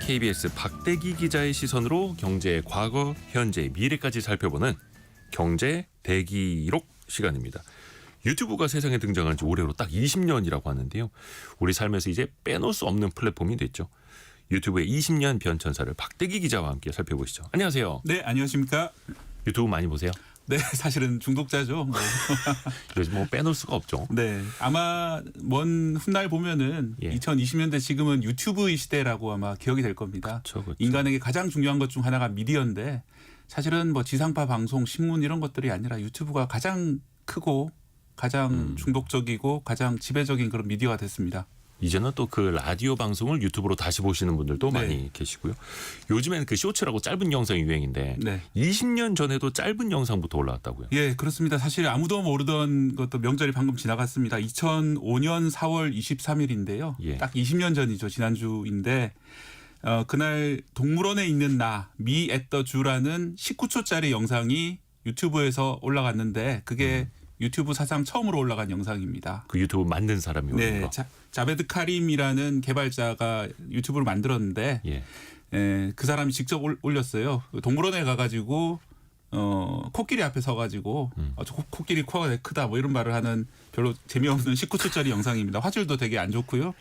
KBS 박대기 기자의 시선으로 경제의 과거, 현재, 미래까지 살펴보는 경제 대기록 시간입니다. 유튜브가 세상에 등장한 지 올해로 딱 20년이라고 하는데요. 우리 삶에서 이제 빼놓을 수 없는 플랫폼이 됐죠. 유튜브의 20년 변천사를 박대기 기자와 함께 살펴보시죠. 안녕하세요. 네, 안녕하십니까. 유튜브 많이 보세요? 네, 사실은 중독자죠. 요즘 뭐 빼놓을 수가 없죠. 네, 아마 먼 훗날 보면은 2020년대 지금은 유튜브의 시대라고 아마 기억이 될 겁니다. 그렇죠. 인간에게 가장 중요한 것 중 하나가 미디어인데 사실은 뭐 지상파 방송, 신문 이런 것들이 아니라 유튜브가 가장 크고 가장 중독적이고 가장 지배적인 그런 미디어가 됐습니다. 이제는 또 그 라디오 방송을 유튜브로 다시 보시는 분들도 많이 계시고요. 요즘에는 그 쇼츠라고 짧은 영상이 유행인데 20년 전에도 짧은 영상부터 올라왔다고요. 예, 그렇습니다. 사실 아무도 모르던 것도 명절이 방금 지나갔습니다. 2005년 4월 23일인데요. 딱 20년 전이죠. 지난주인데 그날 동물원에 있는 나, 미 앳 더 주라는 19초짜리 영상이 유튜브에서 올라갔는데 그게 유튜브 사상 처음으로 올라간 영상입니다. 그 유튜브 만든 사람이 올린 거. 자베드 카림이라는 개발자가 유튜브를 만들었는데 그 사람이 직접 올렸어요. 동물원에 가가지고 코끼리 앞에 서가지고 저 코끼리 코가 되게 크다 뭐 이런 말을 하는 별로 재미없는 19초짜리 영상입니다. 화질도 되게 안 좋고요.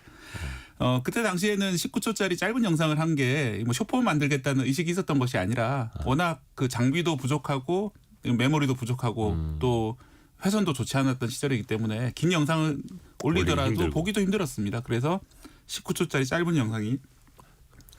그때 당시에는 19초짜리 짧은 영상을 한 게 뭐 쇼폼 만들겠다는 의식이 있었던 것이 아니라 워낙 그 장비도 부족하고 메모리도 부족하고 또 회선도 좋지 않았던 시절이기 때문에 긴 영상을 올리더라도 보기도 힘들었습니다. 그래서 19초짜리 짧은 영상이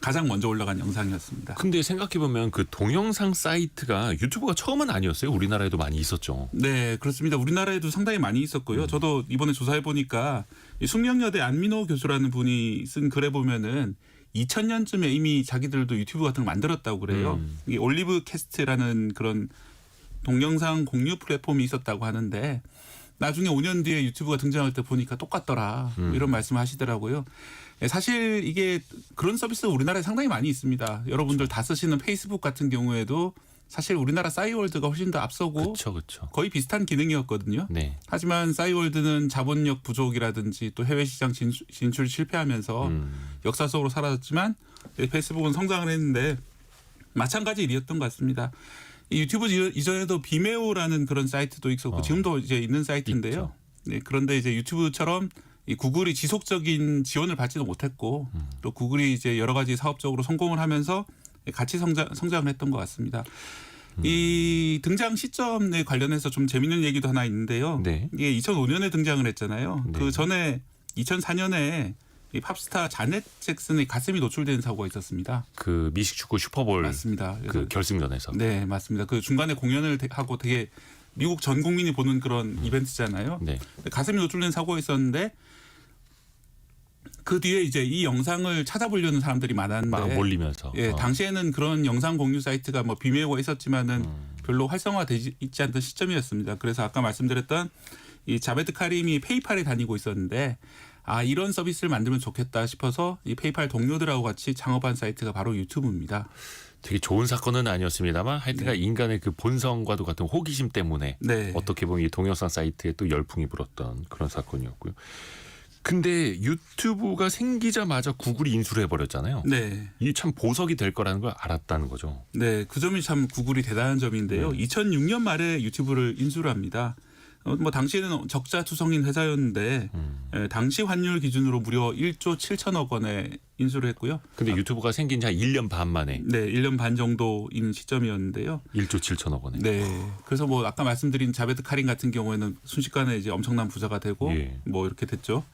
가장 먼저 올라간 영상이었습니다. 근데 생각해보면 그 동영상 사이트가 유튜브가 처음은 아니었어요. 우리나라에도 많이 있었죠. 네, 그렇습니다. 우리나라에도 상당히 많이 있었고요. 저도 이번에 조사해보니까 숙명여대 안민호 교수라는 분이 쓴 글에 보면은 2000년쯤에 이미 자기들도 유튜브 같은 거 만들었다고 그래요. 이 올리브 캐스트라는 그런 동영상 공유 플랫폼이 있었다고 하는데 나중에 5년 뒤에 유튜브가 등장할 때 보니까 똑같더라 이런 말씀을 하시더라고요. 사실 이게 그런 서비스가 우리나라에 상당히 많이 있습니다. 여러분들 다 쓰시는 페이스북 같은 경우에도 사실 우리나라 싸이월드가 훨씬 더 앞서고 거의 비슷한 기능이었거든요. 하지만 싸이월드는 자본력 부족이라든지 또 해외 시장 진출 실패하면서 역사 속으로 사라졌지만 페이스북은 성장을 했는데 마찬가지 일이었던 것 같습니다. 이 유튜브 이전에도 비메오라는 그런 사이트도 있었고 지금도 이제 있는 사이트인데요. 네, 그런데 이제 유튜브처럼 이 구글이 지속적인 지원을 받지도 못했고 또 구글이 이제 여러 가지 사업적으로 성공을 하면서 같이 성장을 했던 것 같습니다. 이 등장 시점에 관련해서 좀 재밌는 얘기도 하나 있는데요. 이게 2005년에 등장을 했잖아요. 그 전에 2004년에 이 팝스타 자넷 잭슨의 가슴이 노출된 사고가 있었습니다. 그 미식축구 슈퍼볼 맞습니다. 그 결승전에서. 네, 맞습니다. 그 중간에 공연을 하고 되게 미국 전 국민이 보는 그런 이벤트잖아요. 가슴이 노출된 사고가 있었는데 그 뒤에 이제 이 영상을 찾아보려는 사람들이 많았는데 막 몰리면서. 당시에는 그런 영상 공유 사이트가 뭐 비메오가 있었지만은 별로 활성화되지 있지 않던 시점이었습니다. 그래서 아까 말씀드렸던 이 자베드 카림이 페이팔에 다니고 있었는데 이런 서비스를 만들면 좋겠다 싶어서 이 페이팔 동료들하고 같이 창업한 사이트가 바로 유튜브입니다. 되게 좋은 사건은 아니었습니다만 하여튼간 인간의 그 본성과도 같은 호기심 때문에 어떻게 보면 이 동영상 사이트에 또 열풍이 불었던 그런 사건이었고요. 근데 유튜브가 생기자마자 구글이 인수를 해버렸잖아요. 이게 참 보석이 될 거라는 걸 알았다는 거죠. 네, 그 점이 참 구글이 대단한 점인데요. 2006년 말에 유튜브를 인수를 합니다. 뭐 당시에는 적자투성인 회사였는데 당시 환율 기준으로 무려 1조 7천억 원에 인수를 했고요. 근데 유튜브가 생긴 지 한 1년 반 만에. 네, 1년 반 정도인 시점이었는데요. 1조 7천억 원에. 네. 그래서 뭐 아까 말씀드린 자베드 카림 같은 경우에는 순식간에 이제 엄청난 부자가 되고 뭐 이렇게 됐죠.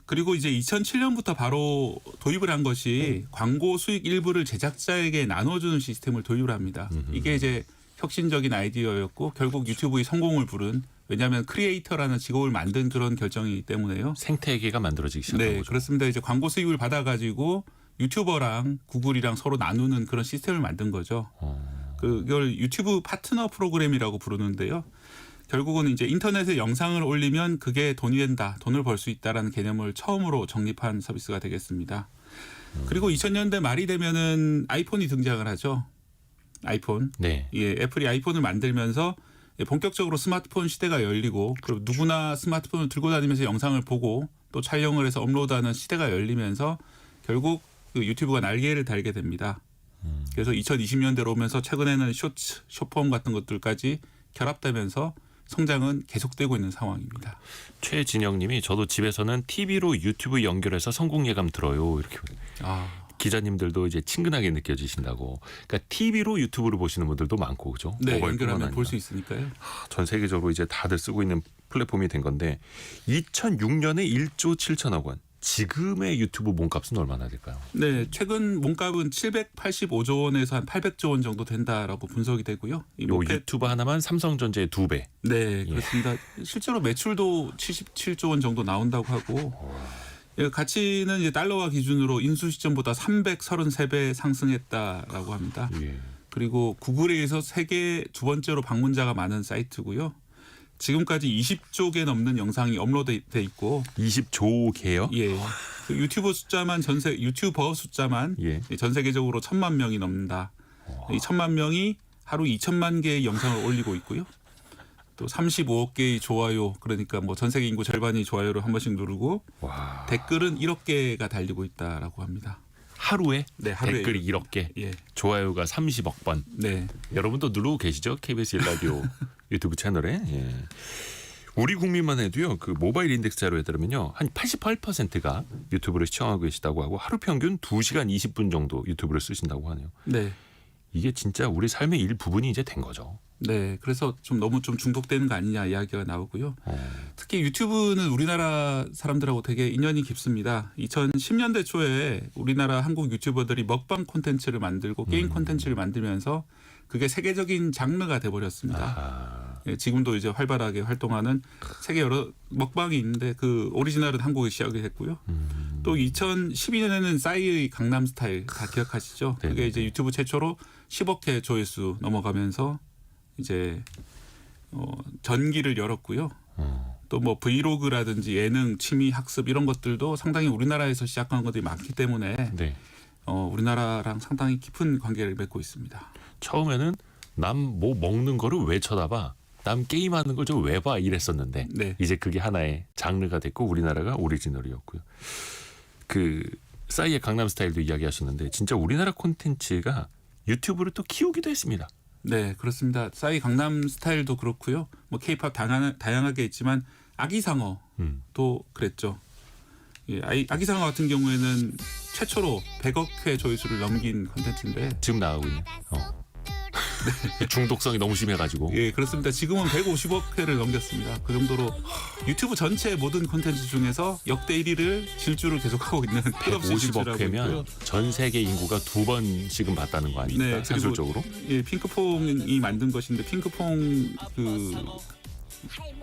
그리고 이제 2007년부터 바로 도입을 한 것이 광고 수익 일부를 제작자에게 나눠주는 시스템을 도입을 합니다. 이게 이제 혁신적인 아이디어였고 결국 유튜브의 성공을 부른 왜냐하면 크리에이터라는 직업을 만든 그런 결정이기 때문에요. 생태계가 만들어지기 시작한 거죠. 네, 그렇습니다. 이제 광고 수익을 받아가지고 유튜버랑 구글이랑 서로 나누는 그런 시스템을 만든 거죠. 그걸 유튜브 파트너 프로그램이라고 부르는데요. 결국은 이제 인터넷에 영상을 올리면 그게 돈이 된다, 돈을 벌 수 있다라는 개념을 처음으로 정립한 서비스가 되겠습니다. 그리고 2000년대 말이 되면은 아이폰이 등장을 하죠. 아이폰. 애플이 아이폰을 만들면서 본격적으로 스마트폰 시대가 열리고 그리고 누구나 스마트폰을 들고 다니면서 영상을 보고 또 촬영을 해서 업로드하는 시대가 열리면서 결국 그 유튜브가 날개를 달게 됩니다. 그래서 2020년대로 오면서 최근에는 쇼츠, 숏폼 같은 것들까지 결합되면서 성장은 계속되고 있는 상황입니다. 최진영님이 저도 집에서는 TV로 유튜브 연결해서 성공 예감 들어요. 이렇게 기자님들도 이제 친근하게 느껴지신다고. 그러니까 TV로 유튜브를 보시는 분들도 많고 그죠? 네, 모바일뿐만 연결하면 아니라. 볼 수 있으니까요. 전 세계적으로 이제 다들 쓰고 있는 플랫폼이 된 건데 2006년에 1조 7천억 원. 지금의 유튜브 몸값은 얼마나 될까요? 네, 최근 몸값은 785조 원에서 한 800조 원 정도 된다라고 분석이 되고요. 이 요 유튜브 하나만 삼성전자의 2배. 네, 그렇습니다. 실제로 매출도 77조 원 정도 나온다고 하고 가치는 이제 달러화 기준으로 인수 시점보다 333배 상승했다라고 합니다. 예. 그리고 구글에 의해서 세계 두 번째로 방문자가 많은 사이트고요. 지금까지 20조 개 넘는 영상이 업로드돼 있고 20조 개요? 예. 그 유튜버 숫자만 전 예. 전 세계적으로 1,000만 명이 넘는다. 이 1,000만 명이 하루 2천만 개의 영상을 올리고 있고요. 또 35억 개의 좋아요, 그러니까 뭐 전 세계 인구 절반이 좋아요를 한 번씩 누르고 와. 댓글은 1억 개가 달리고 있다라고 합니다. 하루에? 네, 하루에 댓글이 1억 개. 예. 좋아요가 30억 번. 네. 여러분도 누르고 계시죠? KBS 1라디오 유튜브 채널에. 예. 우리 국민만 해도요. 그 모바일 인덱스 자료에 따르면요. 한 88%가 유튜브를 시청하고 계시다고 하고 하루 평균 2시간 20분 정도 유튜브를 쓰신다고 하네요. 네. 이게 진짜 우리 삶의 일부분이 이제 된 거죠. 네, 그래서 좀 너무 좀 중독되는 거 아니냐 이야기가 나오고요. 특히 유튜브는 우리나라 사람들하고 되게 인연이 깊습니다. 2010년대 초에 우리나라 한국 유튜버들이 먹방 콘텐츠를 만들고 게임 콘텐츠를 만들면서 그게 세계적인 장르가 돼버렸습니다. 예, 지금도 이제 활발하게 활동하는 세계 여러 먹방이 있는데 그 오리지널은 한국에 시작이 됐고요. 또 2012년에는 싸이의 강남스타일 다 기억하시죠? 네네. 그게 이제 유튜브 최초로 10억 회 조회수 넘어가면서 이제 전기를 열었고요. 또 뭐 브이로그라든지 예능, 취미, 학습 이런 것들도 상당히 우리나라에서 시작한 것들이 많기 때문에 네. 우리나라랑 상당히 깊은 관계를 맺고 있습니다. 처음에는 남 뭐 먹는 거를 왜 쳐다봐? 남 게임하는 걸 좀 왜 봐? 이랬었는데 네. 이제 그게 하나의 장르가 됐고 우리나라가 오리지널이었고요. 그 싸이의 강남스타일도 이야기하셨는데 진짜 우리나라 콘텐츠가 유튜브를 또 키우기도 했습니다. 네, 그렇습니다. 싸이 강남 스타일도 그렇고요. 뭐 케이팝 다양하게 있지만 아기상어도 그랬죠. 예, 아기상어 같은 경우에는 최초로 100억 회 조회수를 넘긴 콘텐츠인데 지금 나가고 있는. 네. 중독성이 너무 심해가지고. 예, 그렇습니다. 지금은 150억 회를 넘겼습니다. 그 정도로 유튜브 전체 모든 콘텐츠 중에서 역대 1위를 질주를 계속하고 있는 끝없이 150억 질주를 하고 회면 있고요. 전 세계 인구가 2번씩은 봤다는 거 아닙니까? 네, 그리고 산술적으로. 예, 핑크퐁이 만든 것인데 핑크퐁 그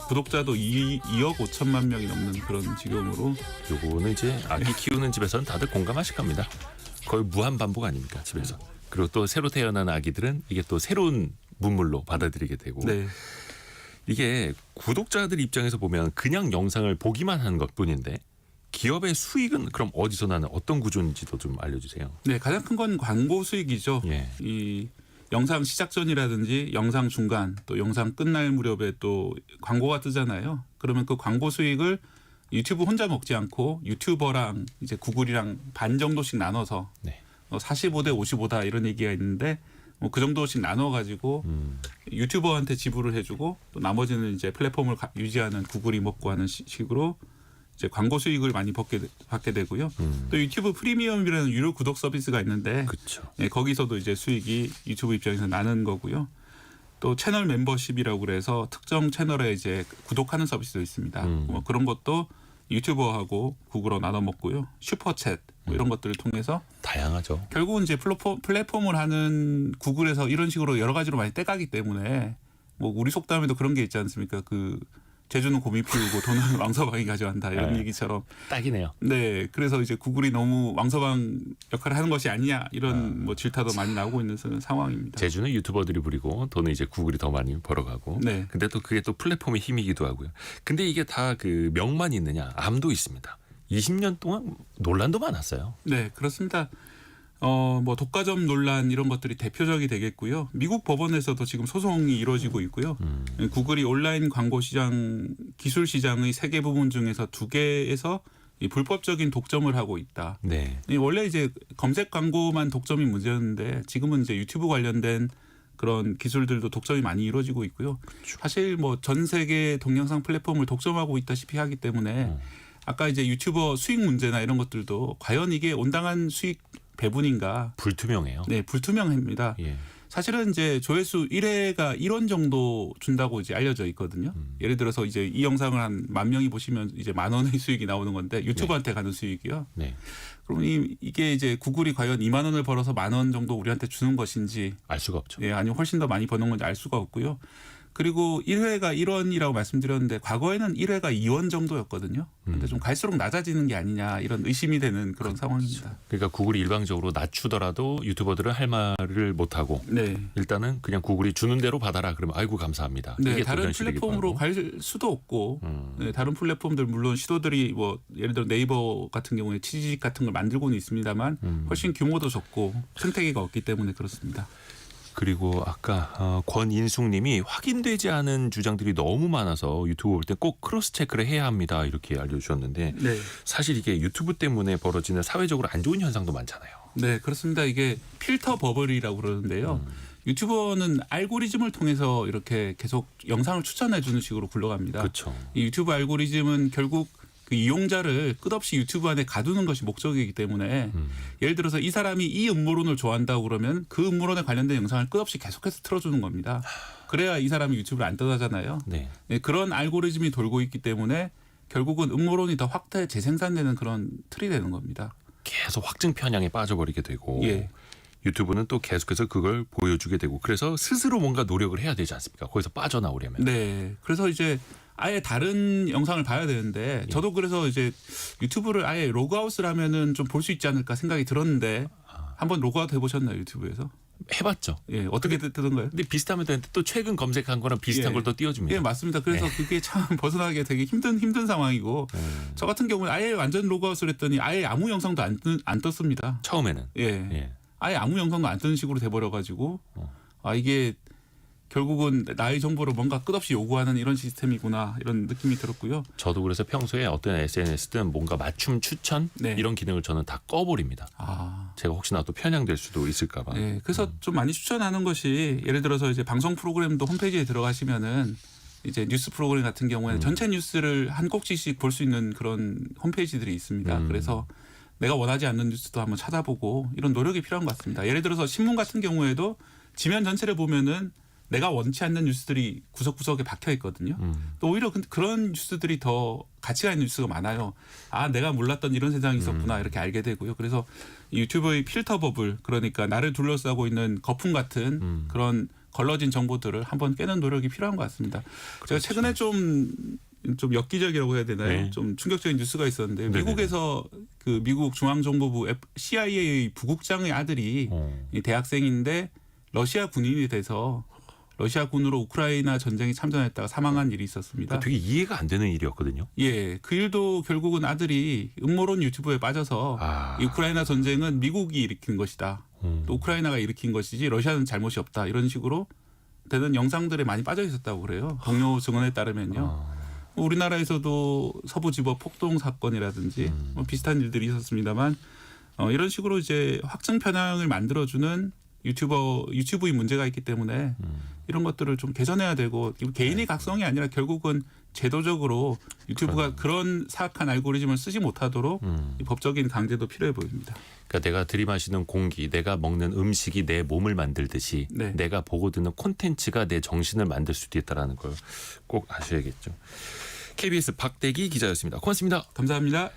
구독자도 2억 5천만 명이 넘는 그런 지경으로 요거는 이제 아기 키우는 집에서는 다들 공감하실 겁니다. 거의 무한 반복 아닙니까 집에서. 그리고 또 새로 태어난 아기들은 이게 또 새로운 문물로 받아들이게 되고. 네. 이게 구독자들 입장에서 보면 그냥 영상을 보기만 하는 것뿐인데 기업의 수익은 그럼 어디서 나는 어떤 구조인지도 좀 알려주세요. 네, 가장 큰 건 광고 수익이죠. 예. 이 영상 시작 전이라든지 영상 중간 또 영상 끝날 무렵에 또 광고가 뜨잖아요. 그러면 그 광고 수익을 유튜브 혼자 먹지 않고 유튜버랑 이제 구글이랑 반 정도씩 나눠서 네. 45대 55다 이런 얘기가 있는데 뭐 그 정도씩 나눠 가지고 유튜버한테 지불을 해주고 또 나머지는 이제 플랫폼을 유지하는 구글이 먹고 하는 식으로 이제 광고 수익을 많이 받게 되고요. 또 유튜브 프리미엄이라는 유료 구독 서비스가 있는데 그렇죠. 예, 거기서도 이제 수익이 유튜브 입장에서 나는 거고요. 또 채널 멤버십이라고 그래서 특정 채널에 이제 구독하는 서비스도 있습니다. 뭐 그런 것도 유튜버하고 구글로 나눠 먹고요. 슈퍼챗 뭐 이런 것들을 통해서 다양하죠. 결국은 이제 플랫폼을 하는 구글에서 이런 식으로 여러 가지로 많이 떼가기 때문에 뭐 우리 속담에도 그런 게 있지 않습니까? 그 제주는 곰이 피우고 돈은 왕서방이 가져간다 이런 네. 얘기처럼. 딱이네요. 네, 그래서 이제 구글이 너무 왕서방 역할을 하는 것이 아니냐 이런 뭐 질타도 많이 나오고 있는 상황입니다. 제주는 유튜버들이 부리고 돈은 이제 구글이 더 많이 벌어가고. 네. 근데 또 그게 또 플랫폼의 힘이기도 하고요. 근데 이게 다 그 명만 있느냐? 암도 있습니다. 20년 동안 논란도 많았어요. 네, 그렇습니다. 뭐 독과점 논란 이런 것들이 대표적이 되겠고요. 미국 법원에서도 지금 소송이 이루어지고 있고요. 구글이 온라인 광고 시장 기술 시장의 3개 부분 중에서 2개에서 이 불법적인 독점을 하고 있다. 네. 원래 이제 검색 광고만 독점이 문제였는데 지금은 이제 유튜브 관련된 그런 기술들도 독점이 많이 이루어지고 있고요. 그렇죠. 사실 뭐 전 세계 동영상 플랫폼을 독점하고 있다시피 하기 때문에 아까 이제 유튜버 수익 문제나 이런 것들도 과연 이게 온당한 수익 배분인가? 불투명해요. 네, 불투명합니다. 예. 사실은 이제 조회수 1회가 1원 정도 준다고 이제 알려져 있거든요. 예를 들어서 이제 이 영상을 한 10,000명이 보시면 이제 10,000원의 수익이 나오는 건데 유튜버한테 가는 수익이요. 네. 그럼 이게 이제 구글이 과연 2만 원을 벌어서 10,000원 정도 우리한테 주는 것인지, 알 수가 없죠. 예, 아니면 훨씬 더 많이 버는 건지 알 수가 없고요. 그리고 1회가 1원이라고 말씀드렸는데 과거에는 1회가 2원 정도였거든요. 근데 좀 갈수록 낮아지는 게 아니냐 이런 의심이 되는 그런 상황입니다. 그러니까 구글이 일방적으로 낮추더라도 유튜버들은 할 말을 못 하고 네. 일단은 그냥 구글이 주는 대로 받아라. 그러면 아이고 감사합니다. 네, 이게 또 다른 현실이기도 플랫폼으로 하고. 갈 수도 없고 네, 다른 플랫폼들 물론 시도들이 뭐 예를 들어 네이버 같은 경우에 치지직 같은 걸 만들고는 있습니다만 훨씬 규모도 적고 생태계가 없기 때문에 그렇습니다. 그리고 아까 권인숙님이 확인되지 않은 주장들이 너무 많아서 유튜브 볼 때 꼭 크로스 체크를 해야 합니다. 이렇게 알려주셨는데 네. 사실 이게 유튜브 때문에 벌어지는 사회적으로 안 좋은 현상도 많잖아요. 네, 그렇습니다. 이게 필터 버블이라고 그러는데요. 유튜버는 알고리즘을 통해서 이렇게 계속 영상을 추천해 주는 식으로 굴러갑니다. 그렇죠. 이 유튜브 알고리즘은 결국 그 이용자를 끝없이 유튜브 안에 가두는 것이 목적이기 때문에 예를 들어서 이 사람이 이 음모론을 좋아한다고 그러면 그 음모론에 관련된 영상을 끝없이 계속해서 틀어주는 겁니다. 그래야 이 사람이 유튜브를 안 떠나잖아요. 네. 네, 그런 알고리즘이 돌고 있기 때문에 결국은 음모론이 더 확대 재생산되는 그런 틀이 되는 겁니다. 계속 확증 편향에 빠져버리게 되고 예. 유튜브는 또 계속해서 그걸 보여주게 되고 그래서 스스로 뭔가 노력을 해야 되지 않습니까? 거기서 빠져나오려면. 네. 그래서 이제 아예 다른 영상을 봐야 되는데 저도 그래서 이제 유튜브를 아예 로그아웃을 하면은 좀 볼 수 있지 않을까 생각이 들었는데 한번 로그아웃 해보셨나요 유튜브에서? 해봤죠. 예, 어떻게 뜨던가요? 근데 비슷하면 되는데 또 최근 검색한 거랑 비슷한 예. 걸 또 띄워줍니다. 예, 맞습니다. 그래서 그게 참 벗어나기 되게 힘든 상황이고 저 같은 경우는 아예 완전 로그아웃을 했더니 아예 아무 영상도 안 떴습니다. 처음에는. 예. 예. 아예 아무 영상도 안 뜨는 식으로 돼버려가지고 아 이게 결국은 나의 정보를 뭔가 끝없이 요구하는 이런 시스템이구나 이런 느낌이 들었고요. 저도 그래서 평소에 어떤 SNS든 뭔가 맞춤 추천 네. 이런 기능을 저는 다 꺼버립니다. 아, 제가 혹시나 또 편향될 수도 있을까 봐. 네. 그래서 좀 많이 추천하는 것이 예를 들어서 이제 방송 프로그램도 홈페이지에 들어가시면은 이제 뉴스 프로그램 같은 경우에는 전체 뉴스를 한 꼭지씩 볼 수 있는 그런 홈페이지들이 있습니다. 그래서 내가 원하지 않는 뉴스도 한번 찾아보고 이런 노력이 필요한 것 같습니다. 예를 들어서 신문 같은 경우에도 지면 전체를 보면은 내가 원치 않는 뉴스들이 구석구석에 박혀 있거든요. 또 오히려 그런 뉴스들이 더 가치가 있는 뉴스가 많아요. 아, 내가 몰랐던 이런 세상이 있었구나 이렇게 알게 되고요. 그래서 유튜브의 필터 버블 그러니까 나를 둘러싸고 있는 거품 같은 그런 걸러진 정보들을 한번 깨는 노력이 필요한 것 같습니다. 제가 최근에 좀 엽기적이라고 해야 되나요? 네. 좀 충격적인 뉴스가 있었는데 네네네. 미국에서 그 미국 중앙정보부 CIA의 부국장의 아들이 이 대학생인데 러시아 군인이 돼서 러시아 군으로 우크라이나 전쟁에 참전했다가 사망한 일이 있었습니다. 되게 이해가 안 되는 일이었거든요. 예, 그 일도 결국은 아들이 음모론 유튜브에 빠져서 이 우크라이나 전쟁은 미국이 일으킨 것이다. 또 우크라이나가 일으킨 것이지 러시아는 잘못이 없다. 이런 식으로 되는 영상들에 많이 빠져 있었다고 그래요. 동료 증언에 따르면요. 우리나라에서도 서부지법 폭동 사건이라든지 뭐 비슷한 일들이 있었습니다만 이런 식으로 이제 확증 편향을 만들어주는 유튜브의 문제가 있기 때문에 이런 것들을 좀 개선해야 되고 개인의 각성이 아니라 결국은 제도적으로 유튜브가 그런 사악한 알고리즘을 쓰지 못하도록 이 법적인 강제도 필요해 보입니다. 그러니까 내가 들이마시는 공기, 내가 먹는 음식이 내 몸을 만들듯이 네. 내가 보고 듣는 콘텐츠가 내 정신을 만들 수도 있다는 걸 꼭 아셔야겠죠. KBS 박대기 기자였습니다. 고맙습니다. 감사합니다.